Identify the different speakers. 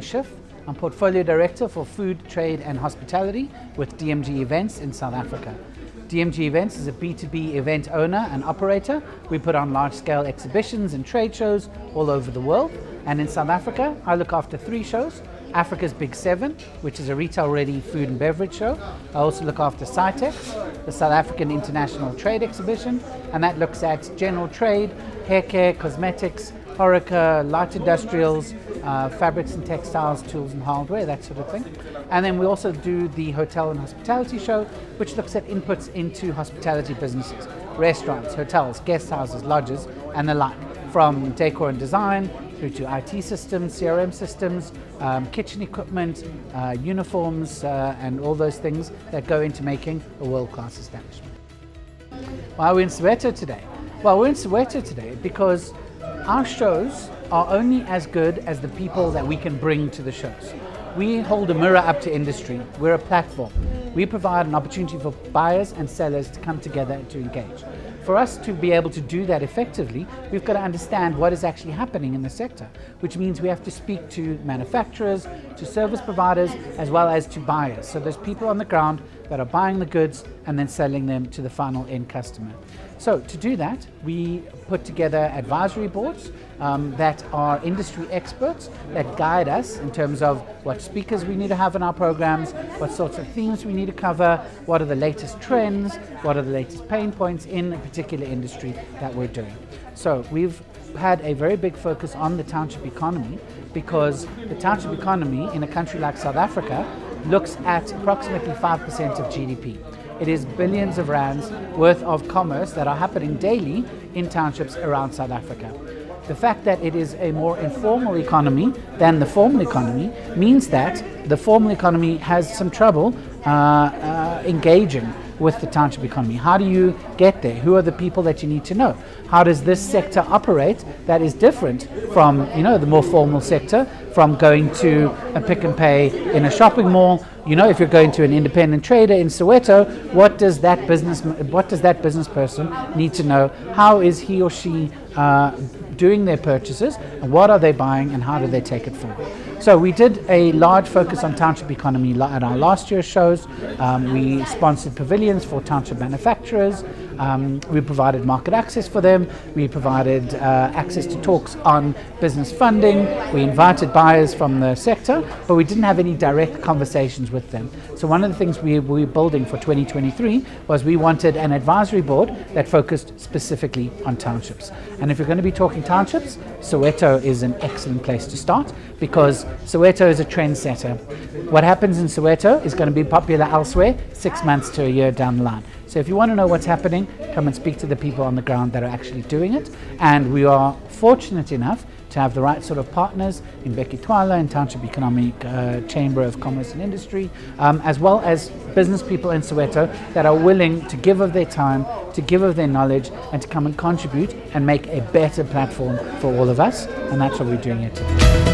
Speaker 1: Schiff. I'm Portfolio Director for Food, Trade and Hospitality with DMG Events in South Africa. DMG Events is a B2B event owner and operator. We put on large-scale exhibitions and trade shows all over the world. And in South Africa, I look after 3 shows. Africa's Big 7, which is a retail-ready food and beverage show. I also look after Cytex, the South African International Trade Exhibition, and that looks at general trade, hair care, cosmetics, HoReCa, light industrials, fabrics and textiles, tools and hardware, that sort of thing. And then we also do the Hotel and Hospitality Show, which looks at inputs into hospitality businesses, restaurants, hotels, guest houses, lodges, and the like, from decor and design through to IT systems, CRM systems, kitchen equipment, uniforms, and all those things that go into making a world-class establishment. Why are we in Soweto today? Well, we're in Soweto today because our shows are only as good as the people that we can bring to the shows. We hold a mirror up to industry. We're a platform. We provide an opportunity for buyers and sellers to come together and to engage. For us to be able to do that effectively, we've got to understand what is actually happening in the sector, which means we have to speak to manufacturers, to service providers, as well as to buyers. So there's people on the ground that are buying the goods and then selling them to the final end customer. So to do that, we put together advisory boards that are industry experts that guide us in terms of what speakers we need to have in our programs, what sorts of themes we need to cover, what are the latest trends, what are the latest pain points in a particular industry that we're doing. So we've had a very big focus on the township economy because the township economy in a country like South Africa looks at approximately 5% of GDP. It is billions of rands worth of commerce that are happening daily in townships around South Africa. The fact that it is a more informal economy than the formal economy means that the formal economy has some trouble engaging with the township economy. How do you get there? Who are the people that you need to know? How does this sector operate that is different from, the more formal sector, from going to a pick and pay in a shopping mall? If you're going to an independent trader in Soweto, what does that business person need to know? How is he or she doing their purchases, and what are they buying, and how do they take it forward? So we did a large focus on township economy at our last year's shows. We sponsored pavilions for township manufacturers. We provided market access for them. We provided access to talks on business funding. We invited buyers from the sector, but we didn't have any direct conversations with them. So one of the things we were building for 2023 was we wanted an advisory board that focused specifically on townships. And if you're going to be talking townships, Soweto is an excellent place to start because Soweto is a trendsetter. What happens in Soweto is going to be popular elsewhere 6 months to a year down the line. So if you want to know what's happening, come and speak to the people on the ground that are actually doing it. And we are fortunate enough to have the right sort of partners in Becky Twala and Township Economic Chamber of Commerce and Industry, as well as business people in Soweto that are willing to give of their time, to give of their knowledge, and to come and contribute and make a better platform for all of us. And that's what we're doing here today.